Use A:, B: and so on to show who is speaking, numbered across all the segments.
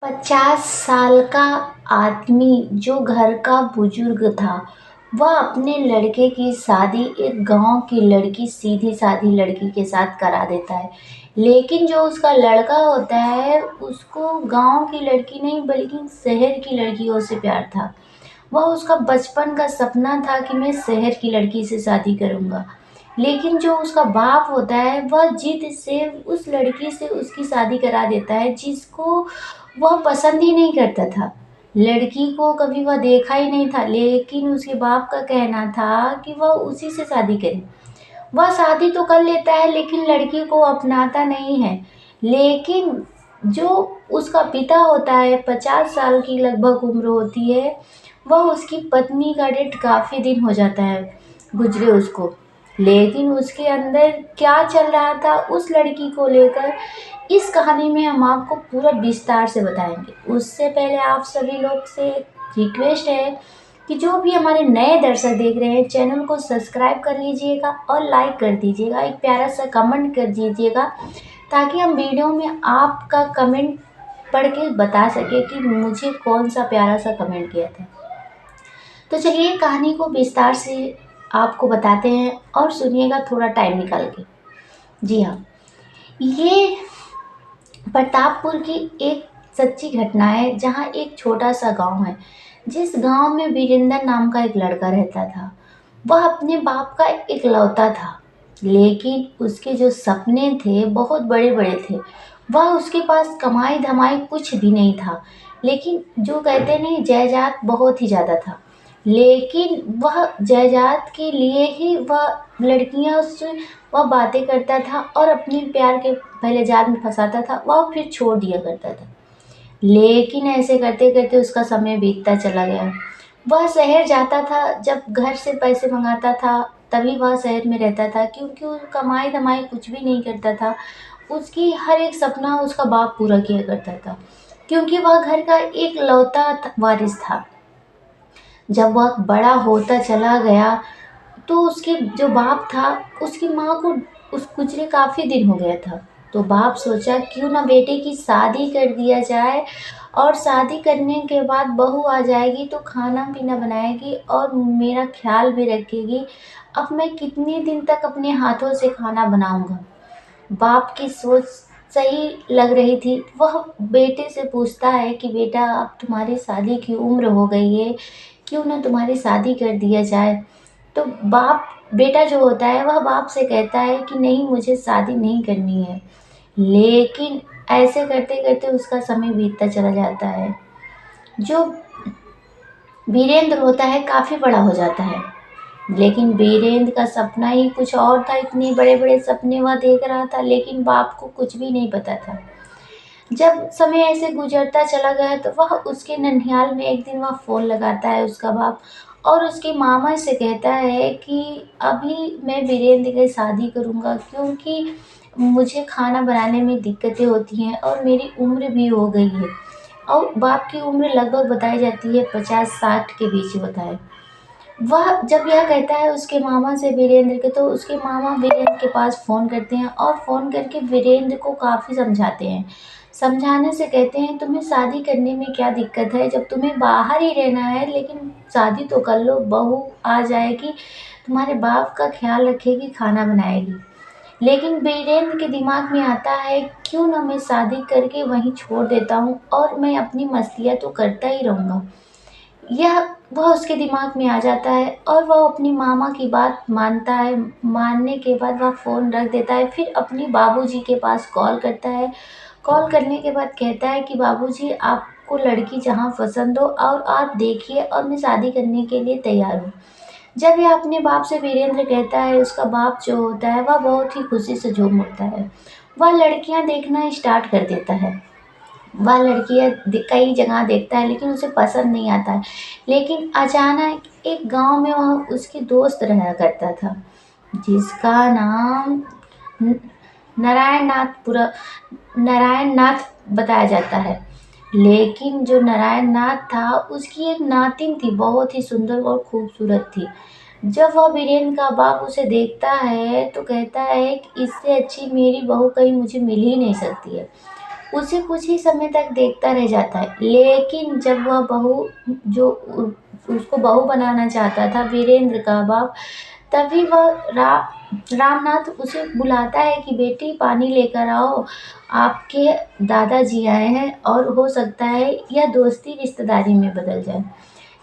A: 50 साल का आदमी जो घर का बुजुर्ग था, वह अपने लड़के की शादी एक गाँव की लड़की सीधी-सादी लड़की के साथ करा देता है। लेकिन जो उसका लड़का होता है, उसको गाँव की लड़की नहीं बल्कि शहर की लड़कियों से प्यार था। वह उसका बचपन का सपना था कि मैं शहर की लड़की से शादी करूँगा। लेकिन जो उसका बाप होता है वह ज़िद से उस लड़की से उसकी शादी करा देता है जिसको वह पसंद ही नहीं करता था। लड़की को कभी वह देखा ही नहीं था, लेकिन उसके बाप का कहना था कि वह उसी से शादी करे। वह शादी तो कर लेता है लेकिन लड़की को अपनाता नहीं है। लेकिन जो उसका पिता होता है, 50 साल की लगभग उम्र होती है, वह उसकी पत्नी का डेथ काफ़ी दिन हो जाता है गुज़रे उसको। लेकिन उसके अंदर क्या चल रहा था उस लड़की को लेकर, इस कहानी में हम आपको पूरा विस्तार से बताएँगे। उससे पहले आप सभी लोग से रिक्वेस्ट है कि जो भी हमारे नए दर्शक देख रहे हैं, चैनल को सब्सक्राइब कर लीजिएगा और लाइक कर दीजिएगा, एक प्यारा सा कमेंट कर दीजिएगा, ताकि हम वीडियो में आपका कमेंट पढ़ के बता सकें कि मुझे कौन-सा प्यारा सा कमेंट किया था। तो चलिए कहानी को विस्तार से आपको बताते हैं और सुनिएगा थोड़ा टाइम निकाल के। जी हाँ, ये प्रतापपुर की एक सच्ची घटना है, जहाँ एक छोटा-सा गाँव है, जिस गाँव में वीरेंद्र नाम का एक लड़का रहता था। वह अपने बाप का इकलौता था, लेकिन उसके जो सपने थे बहुत बड़े-बड़े थे। वह उसके पास कमाई-धमाई कुछ भी नहीं था, लेकिन जो कहते नहीं जायदाद बहुत ही ज़्यादा था। लेकिन वह जायदाद के लिए ही वह लड़कियों से वह बातें करता था और अपने प्यार के पहले जाल में फँसाता था, वह फिर छोड़ दिया करता था। लेकिन ऐसे करते-करते उसका समय बीतता चला गया। वह शहर जाता था, जब घर से पैसे मँगाता था, तभी वह शहर में रहता था, क्योंकि वो कमाई-धमाई कुछ भी नहीं करता था। उसकी हर एक सपना उसका बाप पूरा किया करता था, क्योंकि वह घर का इकलौता वारिस था। जब वह बड़ा होता चला गया, तो उसके जो बाप था, उसकी माँ को उस गुज़रे काफ़ी दिन हो गया था। तो बाप सोचा क्यों ना बेटे की शादी कर दिया जाए, और शादी करने के बाद बहू आ जाएगी तो खाना-पीना बनाएगी और मेरा ख़्याल भी रखेगी। अब मैं कितने दिन तक अपने हाथों से खाना बनाऊँगा। बाप की सोच सही लग रही थी। वह बेटे से पूछता है कि बेटा, अब तुम्हारी शादी की उम्र हो गई है, क्यों ना तुम्हारी शादी कर दिया जाए। तो बेटा जो होता है वह बाप से कहता है कि नहीं, मुझे शादी नहीं करनी है। लेकिन ऐसे करते-करते उसका समय बीतता चला जाता है। जो वीरेंद्र होता है काफ़ी बड़ा हो जाता है, लेकिन वीरेंद्र का सपना ही कुछ और था। इतने बड़े-बड़े सपने वह देख रहा था, लेकिन बाप को कुछ भी नहीं पता था। जब समय ऐसे गुजरता चला गया, तो वह उसके ननिहाल में एक दिन वह फ़ोन लगाता है उसका बाप, और उसके मामा से कहता है कि अभी मैं वीरेंद्र की शादी करूँगा, क्योंकि मुझे खाना बनाने में दिक्कतें होती हैं और मेरी उम्र भी हो गई है। और बाप की उम्र लगभग बताई जाती है 50-60 के बीच होता है। वह जब यह कहता है उसके मामा से वीरेंद्र के, तो उसके मामा वीरेंद्र के पास फ़ोन करते हैं और फ़ोन करके वीरेंद्र को काफ़ी समझाते हैं। समझाने से कहते हैं तुम्हें शादी करने में क्या दिक्कत है, जब तुम्हें बाहर ही रहना है, लेकिन शादी तो कर लो, बहू आ जाएगी, तुम्हारे बाप का ख़्याल रखेगी, खाना बनाएगी। लेकिन वीरेंद्र के दिमाग में आता है क्यों ना मैं शादी करके वहीं छोड़ देता हूँ और मैं अपनी मस्तियाँ तो करता ही रहूँगा। यह वह उसके दिमाग में आ जाता है और वह अपनी मामा की बात मानता है। मानने के बाद वह फ़ोन रख देता है, फिर अपने बाबूजी के पास कॉल करता है। कॉल करने के बाद कहता है कि बाबूजी, आपको लड़की जहाँ पसंद हो और आप देखिए, और मैं शादी करने के लिए तैयार हूँ। जब यह अपने बाप से वीरेंद्र कहता है, उसका बाप जो होता है वह बहुत ही खुशी से झूम उठता है। वह लड़कियाँ देखना स्टार्ट कर देता है। वह लड़कियाँ कई जगह देखता है, लेकिन उसे पसंद नहीं आता है। लेकिन अचानक एक गाँव में वह उसकी दोस्त रहा करता था, जिसका नाम न नारायण नाथ बताया जाता है। लेकिन जो नारायण नाथ था, उसकी एक नातिन थी, बहुत ही सुंदर और खूबसूरत थी। जब वह वीरेंद्र का बाप उसे देखता है, तो कहता है कि इससे अच्छी मेरी बहू कहीं मुझे मिल ही नहीं सकती है। उसे कुछ ही समय तक देखता रह जाता है। लेकिन जब वह बहू जो उसको बहू बनाना चाहता था, वीरेंद्र का बाप, तभी वह रामनाथ उसे बुलाता है कि बेटी पानी लेकर आओ, आपके दादाजी आए हैं और हो सकता है यह दोस्ती रिश्तेदारी में बदल जाए।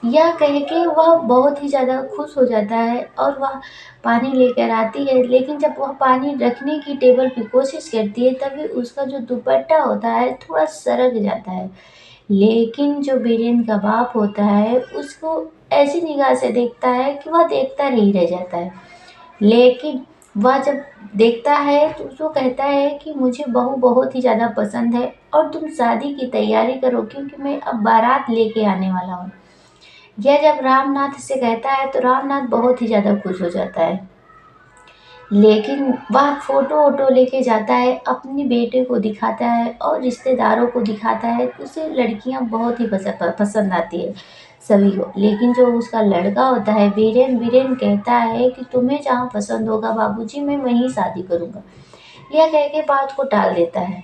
A: यह कह के वह बहुत ही ज़्यादा खुश हो जाता है और वह पानी लेकर आती है। लेकिन जब वह पानी रखने की टेबल पे कोशिश करती है, तभी उसका जो दुपट्टा होता है थोड़ा सरक जाता है। लेकिन जो बीरेन का बाप होता है उसको ऐसी निगाह से देखता है कि वह देखता ही रह जाता है। लेकिन वह जब देखता है तो उसको कहता है कि मुझे बहू बहुत ही ज़्यादा पसंद है और तुम शादी की तैयारी करो, क्योंकि मैं अब बारात लेके आने वाला हूँ। यह जब रामनाथ से कहता है तो रामनाथ बहुत ही ज़्यादा खुश हो जाता है। लेकिन वह फ़ोटो वोटो लेके जाता है, अपने बेटे को दिखाता है और रिश्तेदारों को दिखाता है। उसे लड़कियां बहुत ही पसंद आती है सभी को। लेकिन जो उसका लड़का होता है बीरेन, बीरेन कहता है कि तुम्हें जहाँ पसंद होगा बाबूजी, मैं वहीं शादी करूँगा। यह कह के बात को टाल देता है।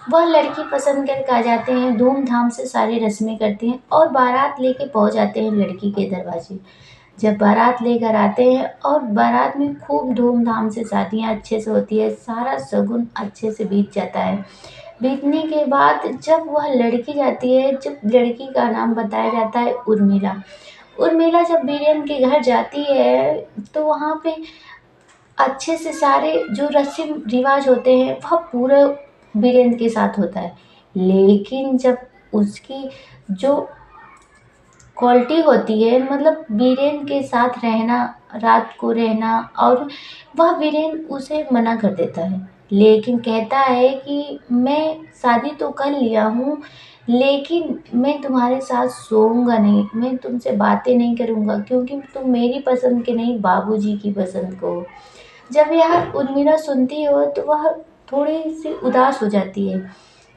A: वह लड़की पसंद करके आ जाते हैं, धूमधाम से सारी रस्में करते हैं और बारात लेके पहुंच जाते हैं लड़की के दरवाजे। जब बारात लेकर आते हैं और बारात में खूब धूमधाम से शादियाँ अच्छे से होती है, सारा शगुन अच्छे से बीत जाता है। बीतने के बाद जब वह लड़की जाती है, जब लड़की का नाम बताया जाता है उर्मिला। उर्मिला जब बीरेन के घर जाती है तो वहाँ पे अच्छे से सारे जो रस्म रिवाज होते हैं वह पूरे बीरेन के साथ होता है। लेकिन जब उसकी जो क्वालिटी होती है, मतलब वीरेन के साथ रहना, रात को रहना, और वह वीरेन उसे मना कर देता है। लेकिन कहता है कि मैं शादी तो कर लिया हूँ, लेकिन मैं तुम्हारे साथ सोऊंगा नहीं, मैं तुमसे बातें नहीं करूँगा, क्योंकि तुम मेरी पसंद के नहीं बाबूजी की पसंद को हो। जब यह उर्मिला सुनती हो तो वह थोड़ी सी उदास हो जाती है।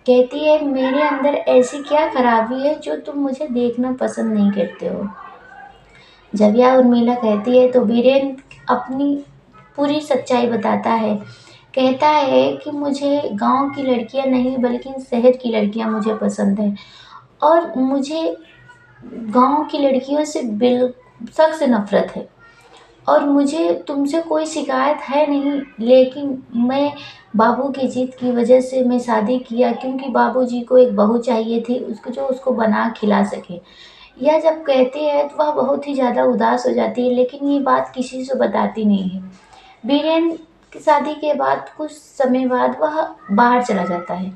A: कहती है मेरे अंदर ऐसी क्या खराबी है जो तुम मुझे देखना पसंद नहीं करते हो। जब यह उर्मिला कहती है तो बीरेन अपनी पूरी सच्चाई बताता है। कहता है कि मुझे गांव की लड़कियां नहीं बल्कि शहर की लड़कियां मुझे पसंद है, और मुझे गांव की लड़कियों से बिल सख्त से नफरत है, और मुझे तुमसे कोई शिकायत है नहीं। लेकिन मैं बाबू की जिद की वजह से मैं शादी किया, क्योंकि बाबूजी को एक बहू चाहिए थी उसको जो उसको बना खिला सके। यह जब कहती है तो वह बहुत ही ज़्यादा उदास हो जाती है, लेकिन ये बात किसी से बताती नहीं है। बीरेन की शादी के बाद कुछ समय बाद वह बाहर चला जाता है।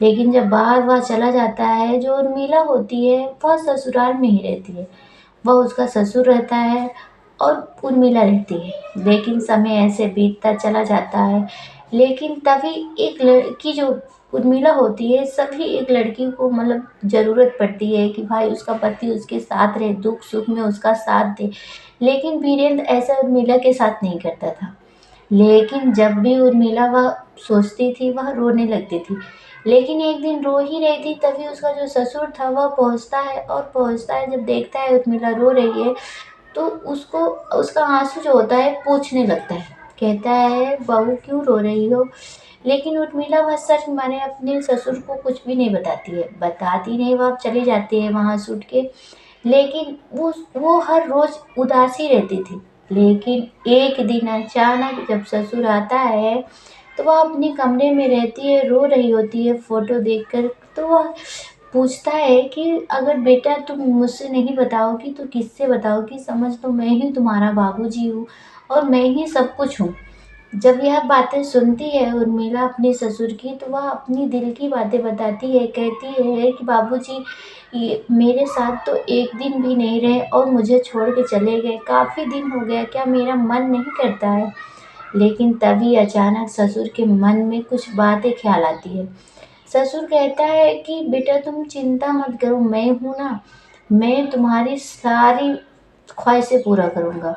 A: लेकिन जब बाहर वह चला जाता है, जो उर्मिला होती है वह ससुराल में ही रहती है। वह उसका ससुर रहता है और उर्मिला रहती है। लेकिन समय ऐसे बीतता चला जाता है। लेकिन तभी एक लड़की जो उर्मिला होती है, सभी एक लड़की को मतलब ज़रूरत पड़ती है कि भाई उसका पति उसके साथ रहे, दुख सुख में उसका साथ दे। लेकिन वीरेंद्र ऐसा उर्मिला के साथ नहीं करता था। लेकिन जब भी उर्मिला वह सोचती थी वह रोने लगती थी। लेकिन एक दिन रो ही रही थी, तभी उसका जो ससुर था वह पहुंचता है, जब देखता है उर्मिला रो रही है तो उसको उसका आंसू जो होता है पूछने लगता है। कहता है बहू क्यों रो रही हो। लेकिन उर्मिला वह सच माने अपने ससुर को कुछ भी नहीं बताती है, बताती नहीं, वह चली जाती है वहाँ से उठ के। लेकिन वो हर रोज उदासी रहती थी। लेकिन एक दिन अचानक जब ससुर आता है तो वह अपने कमरे में रहती है, रो रही होती है फोटो देखकर। तो वह पूछता है कि अगर बेटा तुम मुझसे नहीं बताओगी तो किससे बताओगी, समझ लो मैं ही तुम्हारा बाबूजी हूँ और मैं ही सब कुछ हूँ। जब यह बातें सुनती है उर्मिला अपने ससुर की, तो वह अपनी दिल की बातें बताती है। कहती है कि बाबूजी ये मेरे साथ तो एक दिन भी नहीं रहे और मुझे छोड़ के चले गए, काफ़ी दिन हो गया, क्या मेरा मन नहीं करता है। लेकिन तभी अचानक ससुर के मन में कुछ बातें ख्याल आती है। ससुर कहता है कि बेटा तुम चिंता मत करो, मैं हूँ ना, मैं तुम्हारी सारी ख्वाहिशें पूरा करूँगा।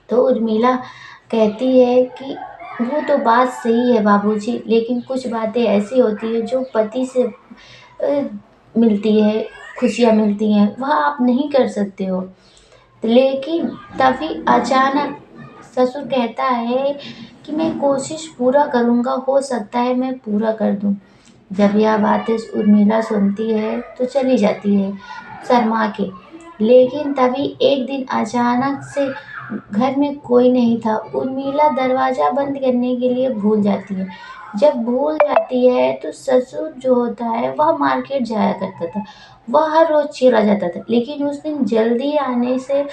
A: तो उर्मिला कहती है कि वो तो बात सही है बाबूजी, लेकिन कुछ बातें ऐसी होती है जो पति से मिलती है, खुशियाँ मिलती हैं, वह आप नहीं कर सकते हो। लेकिन तभी अचानक ससुर कहता है कि मैं कोशिश पूरा करूँगा, हो सकता है मैं पूरा कर दूँ। जब यह बातें उर्मिला सुनती है तो चली जाती है शर्मा के। लेकिन तभी एक दिन अचानक से घर में कोई नहीं था। उर्मिला दरवाज़ा बंद करने के लिए भूल जाती है। जब भूल जाती है तो ससुर जो होता है वह मार्केट जाया करता था। वह हर रोज़ चला जाता था, लेकिन उस दिन जल्दी आने से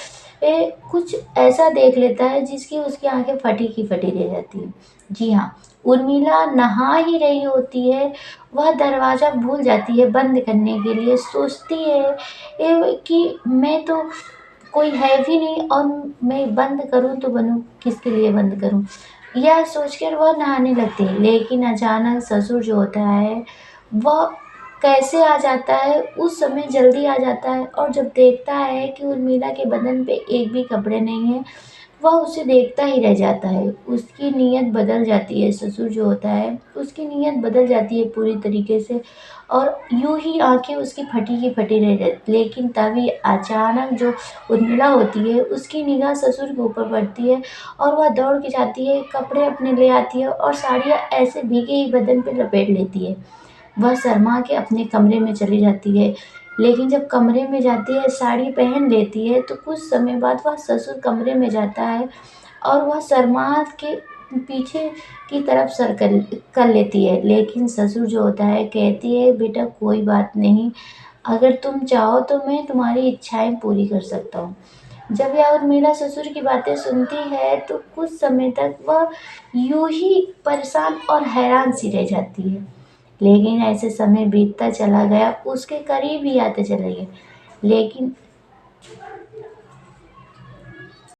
A: कुछ ऐसा देख लेता है जिसकी उसकी आंखें फटी की फटी रह जाती हैं। जी हाँ, उर्मिला नहा ही रही होती है, वह दरवाज़ा भूल जाती है बंद करने के लिए। सोचती है कि मैं तो कोई है भी नहीं, और मैं बंद करूँ तो बनूँ किसके लिए बंद करूँ। यह सोचकर वह नहाने लगती है, लेकिन अचानक ससुर जो होता है वह कैसे आ जाता है, उस समय जल्दी आ जाता है, और जब देखता है कि उर्मिला के बदन पे एक भी कपड़े नहीं है, वह उसे देखता ही रह जाता है। उसकी नीयत बदल जाती है, ससुर जो होता है उसकी नीयत बदल जाती है पूरी तरीके से, और यूं ही आंखें उसकी फटी की फटी रह जाती। लेकिन तभी अचानक जो उर्मिला होती है उसकी निगाह ससुर के ऊपर पड़ती है, और वह दौड़ के जाती है, कपड़े अपने ले आती है और साड़ियाँ ऐसे भीगे ही बदन पे लपेट लेती है। वह शर्मा के अपने कमरे में चली जाती है। लेकिन जब कमरे में जाती है, साड़ी पहन लेती है, तो कुछ समय बाद वह ससुर कमरे में जाता है, और वह शर्मा के पीछे की तरफ सर कर लेती है। लेकिन ससुर जो होता है कहती है, बेटा कोई बात नहीं, अगर तुम चाहो तो मैं तुम्हारी इच्छाएं पूरी कर सकता हूँ। जब यह उर्मिला ससुर की बातें सुनती है तो कुछ समय तक वह यूं ही परेशान और हैरान सी रह जाती है। लेकिन ऐसे समय बीतता चला गया, उसके करीब ही आते चले गए। लेकिन